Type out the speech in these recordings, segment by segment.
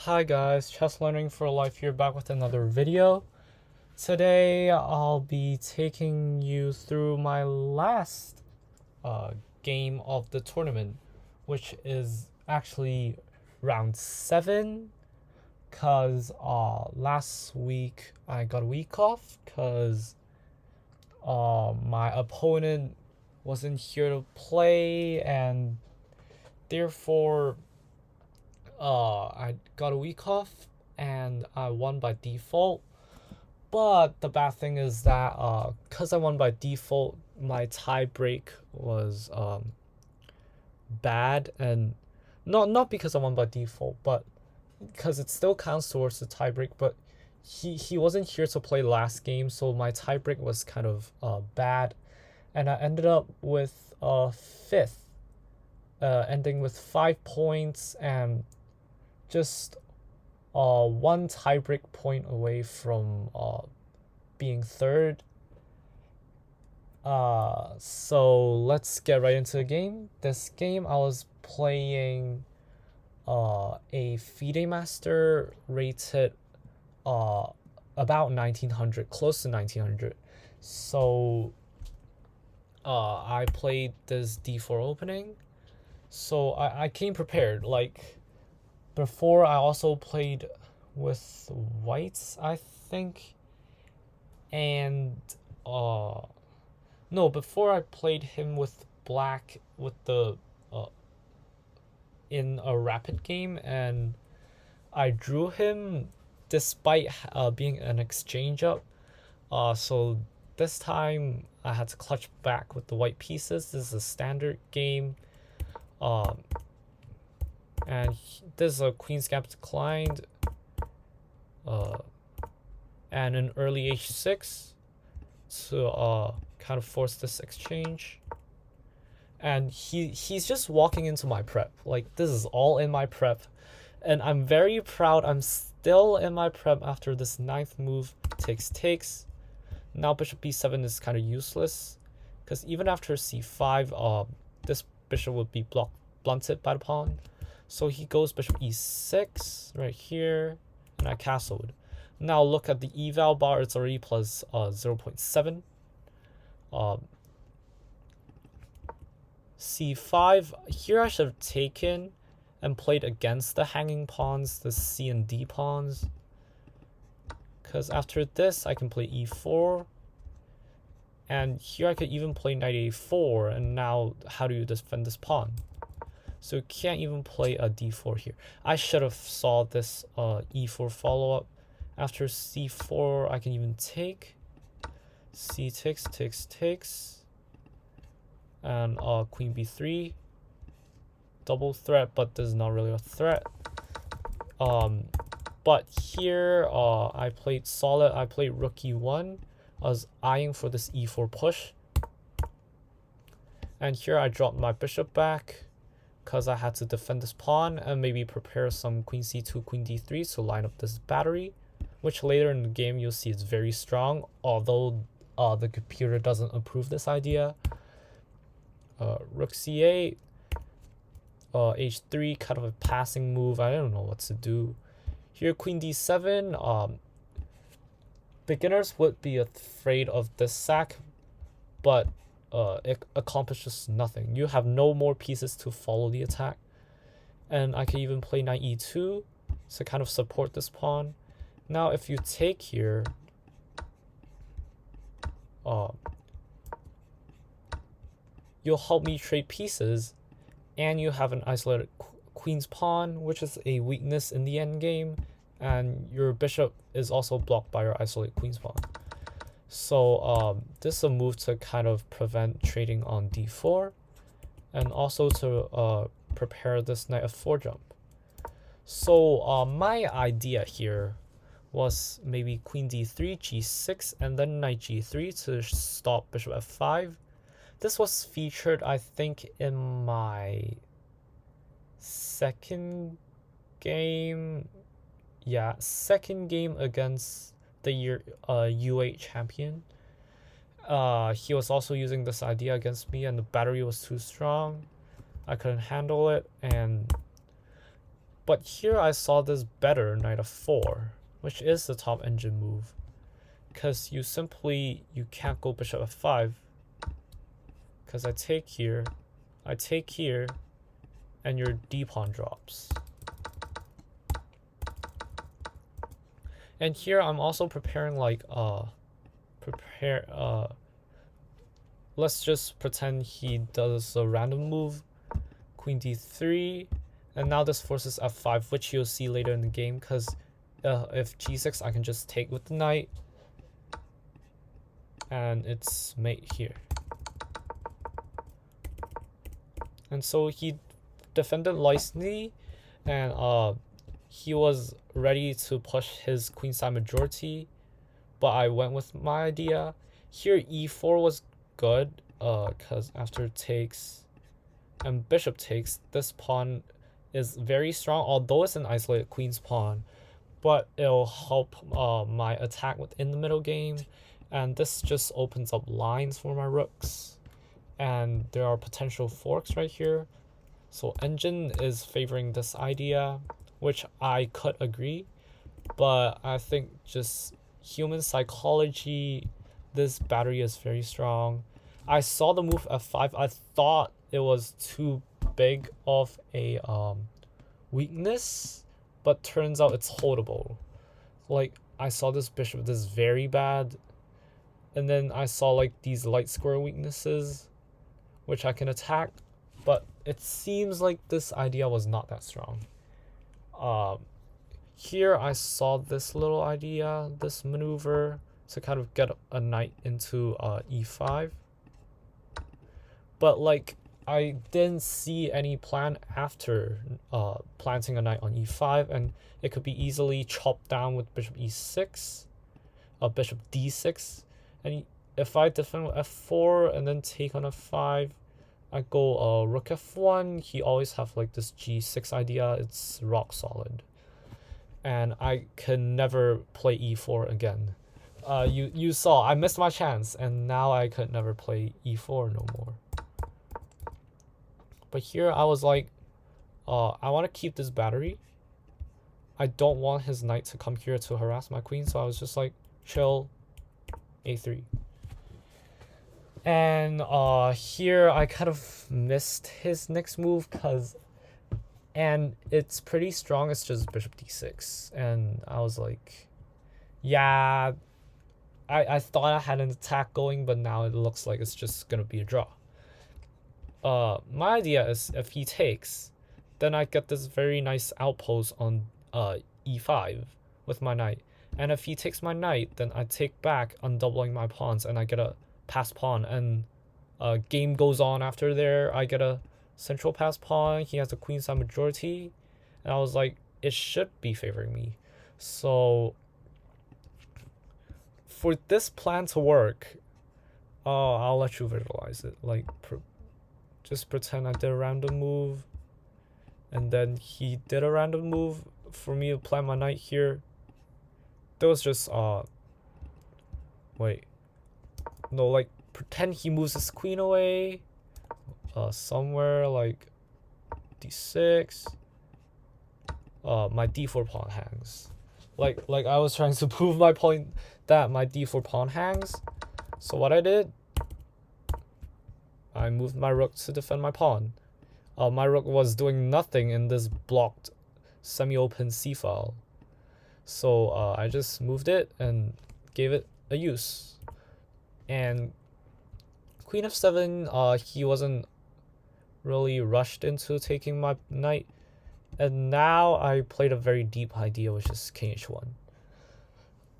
Hi guys, Chess Learning for Life here, back with another video. Today I'll be taking you through my last game of the tournament, which is actually round 7, because last week I got a week off because my opponent wasn't here to play, and therefore I got a week off and I won by default. But the bad thing is that because I won by default, my tie break was bad, and not because I won by default, but because it still counts towards the tie break. But he wasn't here to play last game, so my tie break was kind of bad, and I ended up with fifth, ending with 5 points and just one tiebreak point away from being third. So let's get right into the game. This game I was playing a FIDE master rated about 1900, close to 1900. So I played this d4 opening. So I came prepared. Like, before I also played with whites, I think. And no, before I played him with black with the in a rapid game, and I drew him despite being an exchange up. So this time I had to clutch back with the white pieces. This is a standard game. And this is a queen's gap declined, and an early h6 to kind of force this exchange. And he's just walking into my prep. Like, this is all in my prep, and I'm very proud I'm still in my prep after this ninth move. Takes. Now bishop b7 is kind of useless, because even after c5 this bishop would be blunted by the pawn. So he goes bishop e6 right here, and I castled. Now look at the eval bar, it's already plus 0.7. c5, here I should have taken and played against the hanging pawns, the c and d pawns. Because after this, I can play e4. And here I could even play knight a4, and now how do you defend this pawn? So you can't even play a d4 here. I should have saw this e4 follow-up. After c4, I can even take. C takes. And queen b3. Double threat, but this is not really a threat. But here I played solid. I played rook e1. I was eyeing for this e4 push. And here I dropped my bishop back, because I had to defend this pawn and maybe prepare some queen c2, queen d3 to line up this battery, which later in the game you'll see is very strong, although the computer doesn't approve this idea. Rook c8, h3, kind of a passing move. I don't know what to do. Here queen d7, beginners would be afraid of this sack, but it accomplishes nothing. You have no more pieces to follow the attack. And I can even play knight e2 to kind of support this pawn. Now if you take here, you'll help me trade pieces, and you have an isolated queen's pawn, which is a weakness in the endgame, and your bishop is also blocked by your isolated queen's pawn. So this is a move to kind of prevent trading on d4, and also to prepare this knight f4 jump. So my idea here was maybe queen d3, g6, and then knight g3 to stop bishop f5. This was featured, I think, in my second game. Yeah, second game against the year U8 champion. He was also using this idea against me, and the battery was too strong. I couldn't handle it, But here I saw this better knight f4, which is the top engine move. Because you can't go bishop f5. Because I take here, and your d pawn drops. And here I'm also preparing like let's just pretend he does a random move, queen d3, and now this forces f5, which you'll see later in the game, because if g6 I can just take with the knight, and it's mate here. And so he defended nicely, and he was ready to push his queenside majority, but I went with my idea. Here e4 was good, because after takes and bishop takes, this pawn is very strong, although it's an isolated queen's pawn, but it'll help my attack within the middle game, and this just opens up lines for my rooks, and there are potential forks right here. So engine is favoring this idea, which I could agree, but I think just human psychology, this battery is very strong. I saw the move f5. I thought it was too big of a weakness, but turns out it's holdable. Like, I saw this bishop, this is very bad, and then I saw like these light square weaknesses which I can attack, but it seems like this idea was not that strong. Here I saw this little idea, this maneuver, to kind of get a knight into e5. But like, I didn't see any plan after planting a knight on e5, and it could be easily chopped down with bishop e6, bishop d6, and if I defend with f4 and then take on f5, I go rook f1, he always have like this g6 idea, it's rock solid. And I can never play e4 again. You saw, I missed my chance, and now I could never play e4 no more. But here I was like, I want to keep this battery. I don't want his knight to come here to harass my queen, so I was just like, chill, a3. And here I kind of missed his next move, and it's pretty strong, it's just bishop d6. And I was like, yeah, I thought I had an attack going, but now it looks like it's just gonna be a draw. My idea is if he takes, then I get this very nice outpost on e5 with my knight. And if he takes my knight, then I take back, undoubling my pawns, and I get a pass pawn, and game goes on after there. I get a central pass pawn, he has a queenside majority, and I was like, it should be favoring me. So for this plan to work, I'll let you visualize it. Like, just pretend I did a random move, and then he did a random move for me to plant my knight here. There was just wait, no, like, pretend he moves his queen away somewhere like d6. My d4 pawn hangs. Like I was trying to prove my point that my d4 pawn hangs. So what I did, I moved my rook to defend my pawn. My rook was doing nothing in this blocked semi-open c file. So I just moved it and gave it a use. And queen f7, he wasn't really rushed into taking my knight. And now I played a very deep idea, which is king h1.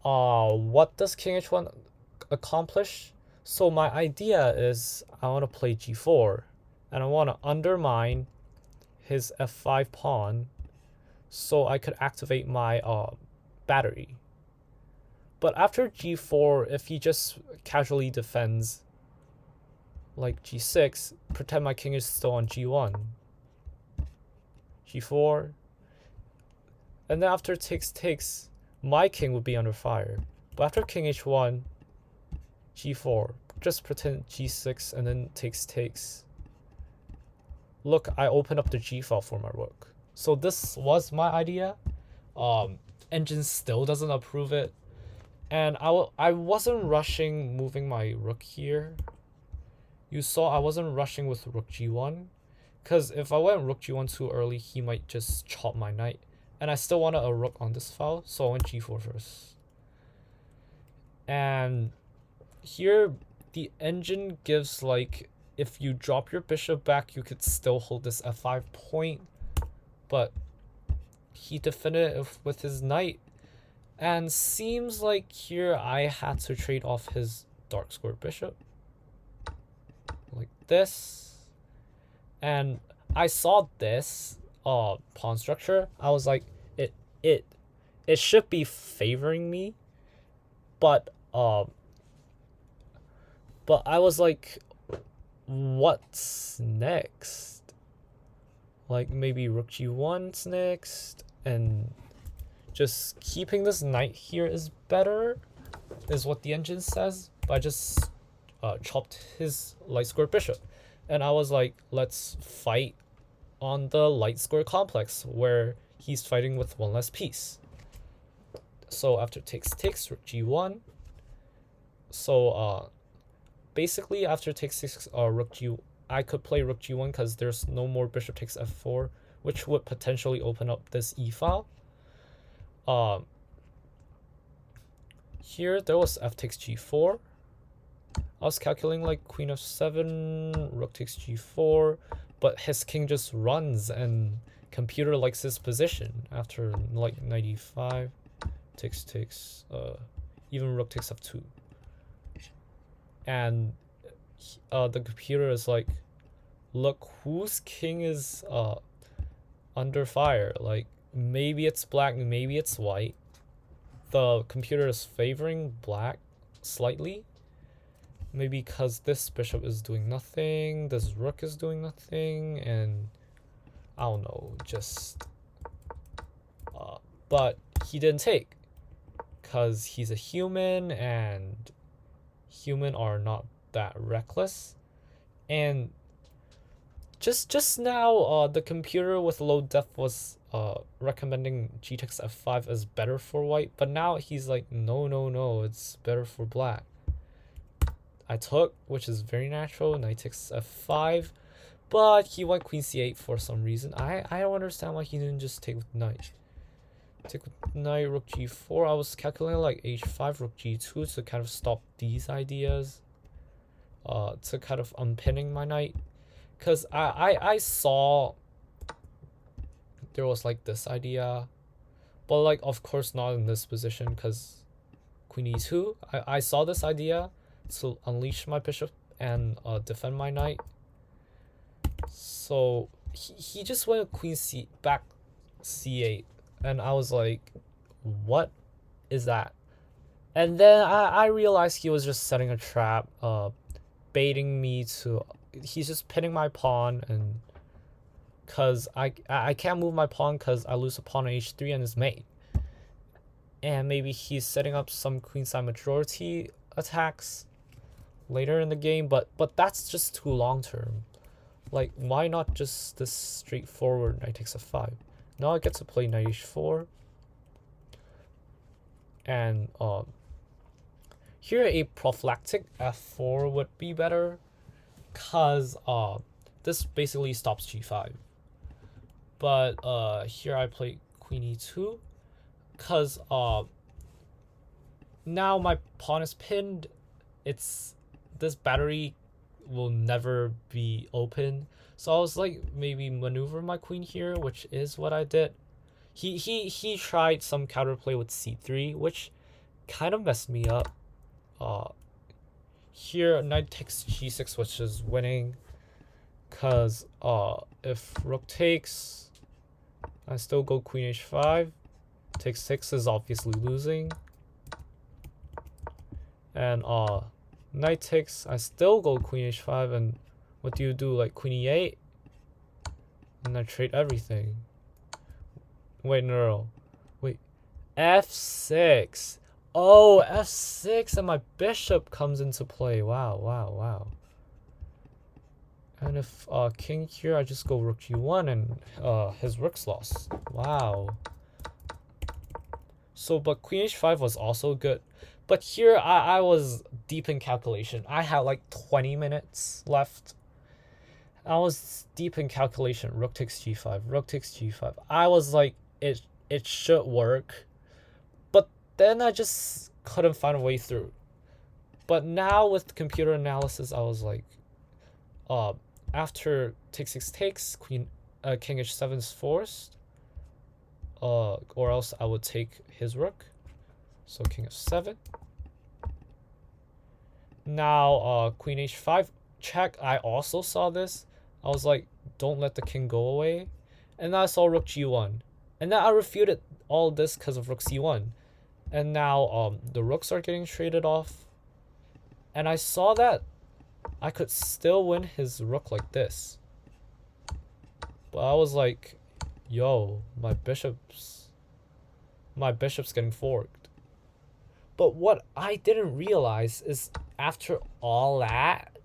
What does king h1 accomplish? So my idea is I want to play g4, and I want to undermine his f5 pawn so I could activate my battery. But after g4, if he just casually defends like g6, pretend my king is still on g1, g4, and then after takes, my king would be under fire. But after king h1, g4, just pretend g6 and then takes. Look, I open up the g file for my rook. So this was my idea. Engine still doesn't approve it. And I wasn't rushing moving my rook here. You saw I wasn't rushing with rook g1. Because if I went rook g1 too early, he might just chop my knight. And I still wanted a rook on this file, so I went g4 first. And here, the engine gives like, if you drop your bishop back, you could still hold this f5 point. But he defended it with his knight. And seems like here I had to trade off his dark square bishop. Like this. And I saw this pawn structure. I was like, it should be favoring me. But I was like, what's next? Like maybe rook g1's next, and just keeping this knight here is better, is what the engine says. But I just chopped his light square bishop. And I was like, let's fight on the light square complex where he's fighting with one less piece. So after takes, rook g1. So basically after takes, rook g, I could play rook g1 because there's no more bishop takes f4, which would potentially open up this e file. Here there was f takes g4. I was calculating like queen f7, rook takes g4, but his king just runs and computer likes his position after like knight e5, takes, even rook takes f2. And the computer is like, look, whose king is under fire? Like maybe it's black, maybe it's white. The computer is favoring black slightly. Maybe because this bishop is doing nothing, this rook is doing nothing, and I don't know, just but he didn't take because he's a human, and human are not that reckless. And just now the computer with low def was recommending g takes f5 as better for white, but now he's like, no, it's better for black. I took, which is very natural, knight takes f5, but he went queen c8 for some reason. I don't understand why he didn't just take with knight. Take with knight, rook g4. I was calculating like h5, rook g2 to kind of stop these ideas, to kind of unpinning my knight. Because I saw there was like this idea, but like of course not in this position because queen e2. I saw this idea to unleash my bishop and defend my knight. So he just went queen c back c8, and I was like, what is that? And then I realized he was just setting a trap, baiting me to, he's just pinning my pawn, and because I can't move my pawn because I lose a pawn on h3 and it's mate. And maybe he's setting up some queenside majority attacks later in the game, but that's just too long term. Like, why not just this straightforward knight takes f5? Now I get to play knight h4, and here a prophylactic f4 would be better, cause this basically stops g5. But here I play queen e2, cause now my pawn is pinned. It's, this battery will never be open. So I was like, maybe maneuver my queen here, which is what I did. He tried some counterplay with c3, which kind of messed me up. Here knight takes g6, which is winning, cause if rook takes, I still go queen h5. Takes 6 is obviously losing, and knight takes, I still go queen h5, and what do you do? Like queen e8, and I trade everything. Wait, no, wait, f6. Oh, f6, and my bishop comes into play. Wow. And if king here, I just go rook g1 and his rook's lost. Wow. So, but queen h5 was also good. But here, I was deep in calculation. I had like 20 minutes left. I was deep in calculation. Rook takes g5, rook takes g5. I was like, it should work. But then I just couldn't find a way through. But now with computer analysis, I was like, after take6 takes, king h7 is forced. Or else I would take his rook. So king f7. Now queen h5 check. I also saw this. I was like, don't let the king go away. And then I saw rook g1. And then I refuted all this because of rook c1. And now the rooks are getting traded off. And I saw that I could still win his rook like this. But I was like, yo, my bishop's getting forked. But what I didn't realize is after all that,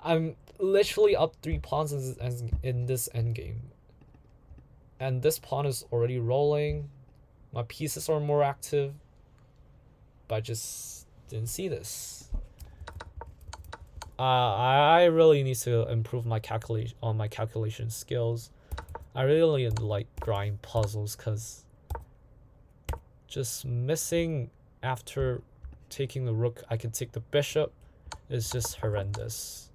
I'm literally up 3 pawns in this endgame. And this pawn is already rolling. My pieces are more active. But I just didn't see this. I really need to improve my calculation skills. I really like grind puzzles because just missing after taking the rook, I can take the bishop, is just horrendous.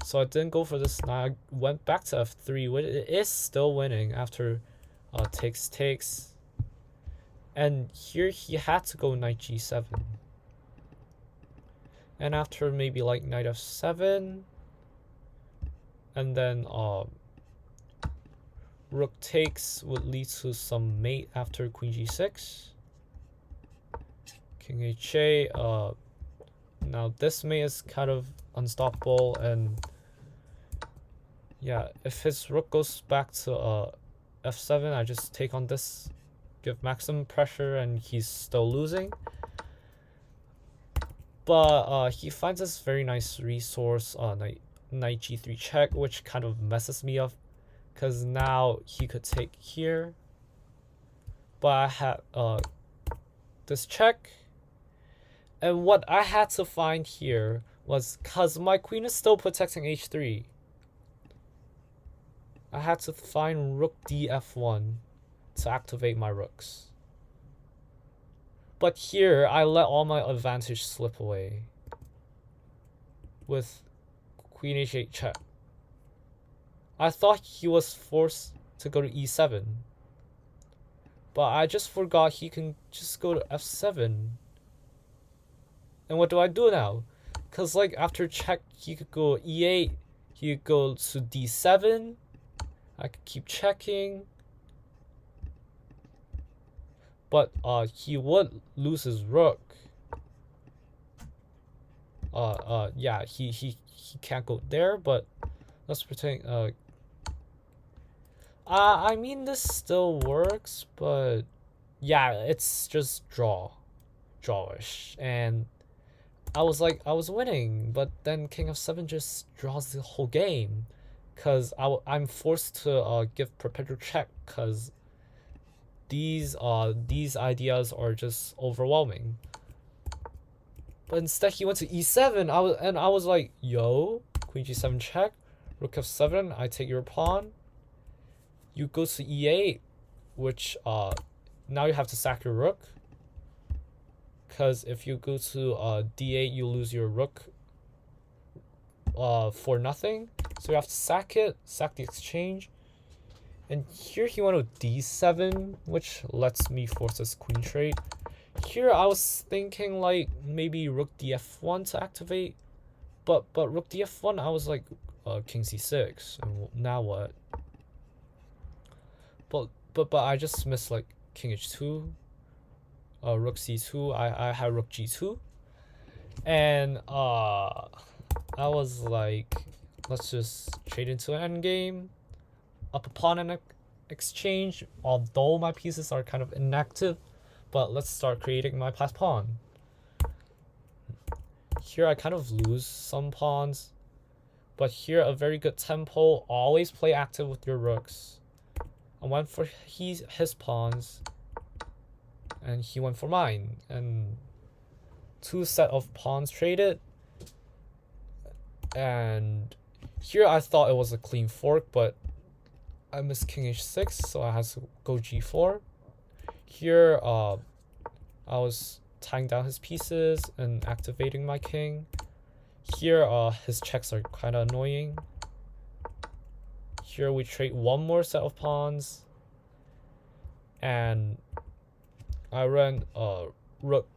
So I didn't go for this. Now I went back to f3, which it is still winning after takes. And here he had to go knight g7. And after maybe like knight f7, and then rook takes would lead to some mate after queen g6. King ha. Now this mate is kind of unstoppable, and yeah, if his rook goes back to f7, I just take on this, give maximum pressure, and he's still losing. But he finds this very nice resource, knight g3 check, which kind of messes me up, because now he could take here. But I had this check, and what I had to find here was, because my queen is still protecting h3, I had to find rook df1 to activate my rooks. But here, I let all my advantage slip away with queen h8 check. I thought he was forced to go to e7, but I just forgot he can just go to f7. And what do I do now? Because like after check, he could go e8, he could go to d7, I could keep checking. But he would lose his rook. Yeah, he can't go there, but let's pretend I mean this still works, but yeah, it's just drawish. And I was winning, but then king f7 just draws the whole game, cuz I'm forced to give perpetual check, cuz these ideas are just overwhelming. But instead he went to e7. I was like, yo, queen g7 check, rook f7, I take your pawn. You go to e8, which now you have to sack your rook, because if you go to d8, you lose your rook for nothing. So you have to sack it, sack the exchange. And here he went with d7, which lets me force this queen trade. Here I was thinking like maybe rook df1 to activate, but rook df1, I was like king c6, and now what? But I just missed like king h2, rook c2. I had rook g2, and I was like, let's just trade into an endgame. Up a pawn and exchange, although my pieces are kind of inactive, but let's start creating my pass pawn. here I kind of lose some pawns. But here, a very good tempo. Always play active with your rooks. I went for his pawns. And he went for mine. And 2 set of pawns traded. And here I thought it was a clean fork, but I missed king h6, so I had to go g4. Here, I was tying down his pieces and activating my king. Here, his checks are kind of annoying. Here we trade one more set of pawns. And I ran rook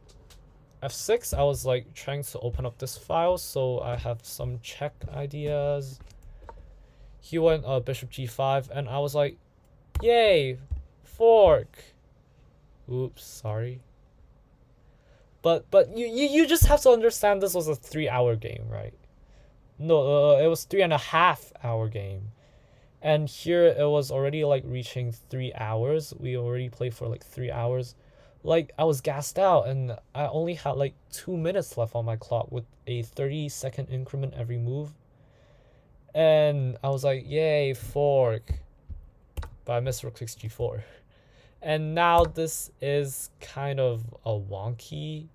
f6. I was like trying to open up this file, so I have some check ideas. He went bishop g5, and I was like, yay, fork. Oops, sorry. But you just have to understand this was a 3-hour game, right? No, it was 3.5-hour game. And here it was already like reaching 3 hours. We already played for like 3 hours. Like, I was gassed out, and I only had like 2 minutes left on my clock with a 30-second increment every move. And I was like, yay, fork. But I missed rook takes g4. And now this is kind of a wonky,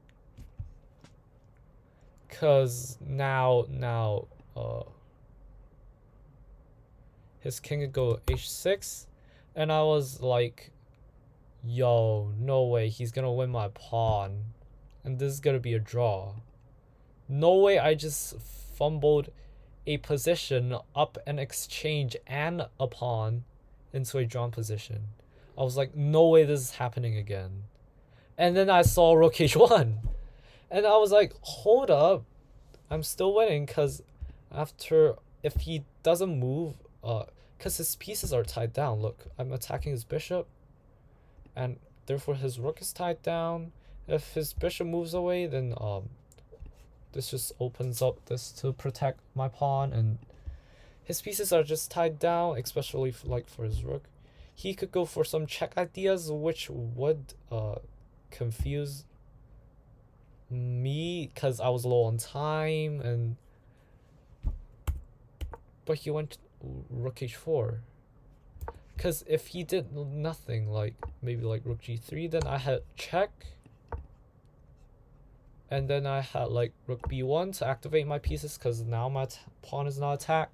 because now his king could go h6, and I was like, yo, no way, he's gonna win my pawn, and this is gonna be a draw. No way I just fumbled a position up an exchange and a pawn into a drawn position. I was like, no way this is happening again. And then I saw rook h1. And I was like, hold up. I'm still winning, because after, if he doesn't move, because his pieces are tied down. Look, I'm attacking his bishop, and therefore his rook is tied down. If his bishop moves away, then this just opens up this to protect my pawn, and his pieces are just tied down, especially for his rook. He could go for some check ideas, which would confuse me, because I was low on time, but he went rook h4. Because if he did nothing, like maybe like rook g3, then I had check. And then I had like rook b1 to activate my pieces, because now my pawn is not attacked.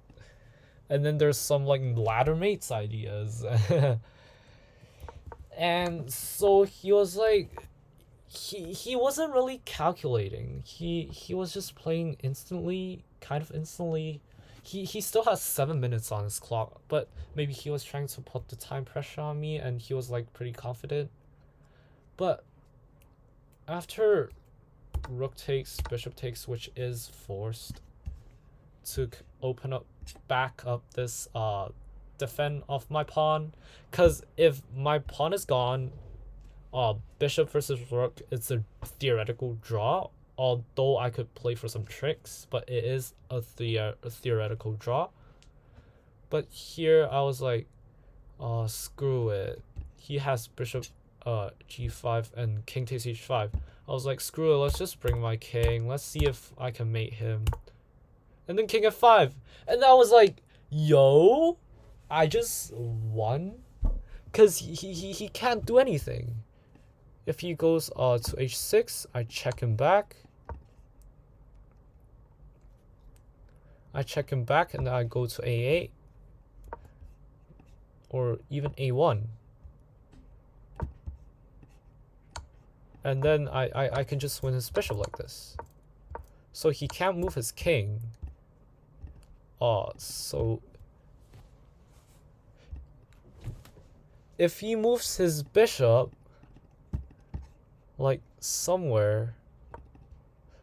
And then there's some like ladder mates ideas. And so he was like, he wasn't really calculating. He was just playing instantly, kind of instantly. He still has 7 minutes on his clock, but maybe he was trying to put the time pressure on me, and he was like pretty confident. But after rook takes, bishop takes, which is forced to open up, back up this defend of my pawn, because if my pawn is gone, bishop versus rook, it's a theoretical draw, although I could play for some tricks, but it is a theoretical draw. But here I was like, screw it. He has bishop g5 and king takes h5. I was like, screw it, let's just bring my king, let's see if I can mate him. And then king f5, and I was like, yo, I just won, because he can't do anything. If he goes to h6, I check him back. And then I go to a8, or even a1. And then I can just win his bishop like this. So he can't move his king. So if he moves his bishop like somewhere,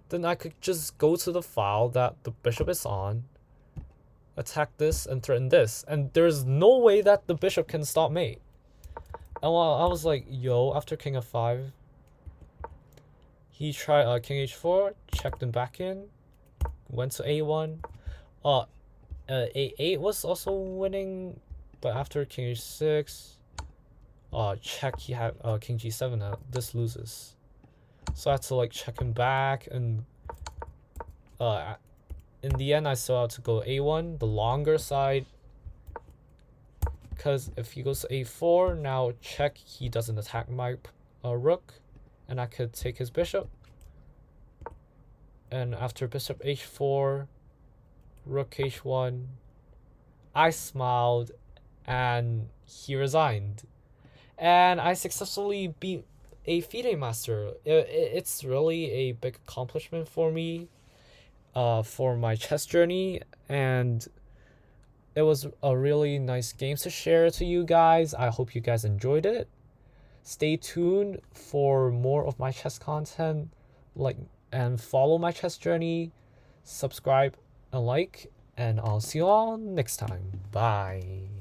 then I could just go to the file that the bishop is on, attack this and threaten this, and there's no way that the bishop can stop mate. And while I was like, yo, after king f5, he tried king h4, checked him back in, went to a1. A8 was also winning, but after king h6, check, he had king g7. Now this loses, so I had to like check him back, and in the end I still have to go a1, the longer side, because if he goes to a4, now check, he doesn't attack my rook, and I could take his bishop. And after bishop h4, rook h1, I smiled and he resigned. And I successfully beat a FIDE master. It's really a big accomplishment for me, for my chess journey, and it was a really nice game to share to you guys. I hope you guys enjoyed it. Stay tuned for more of my chess content, and follow my chess journey, subscribe and like, and I'll see you all next time. Bye.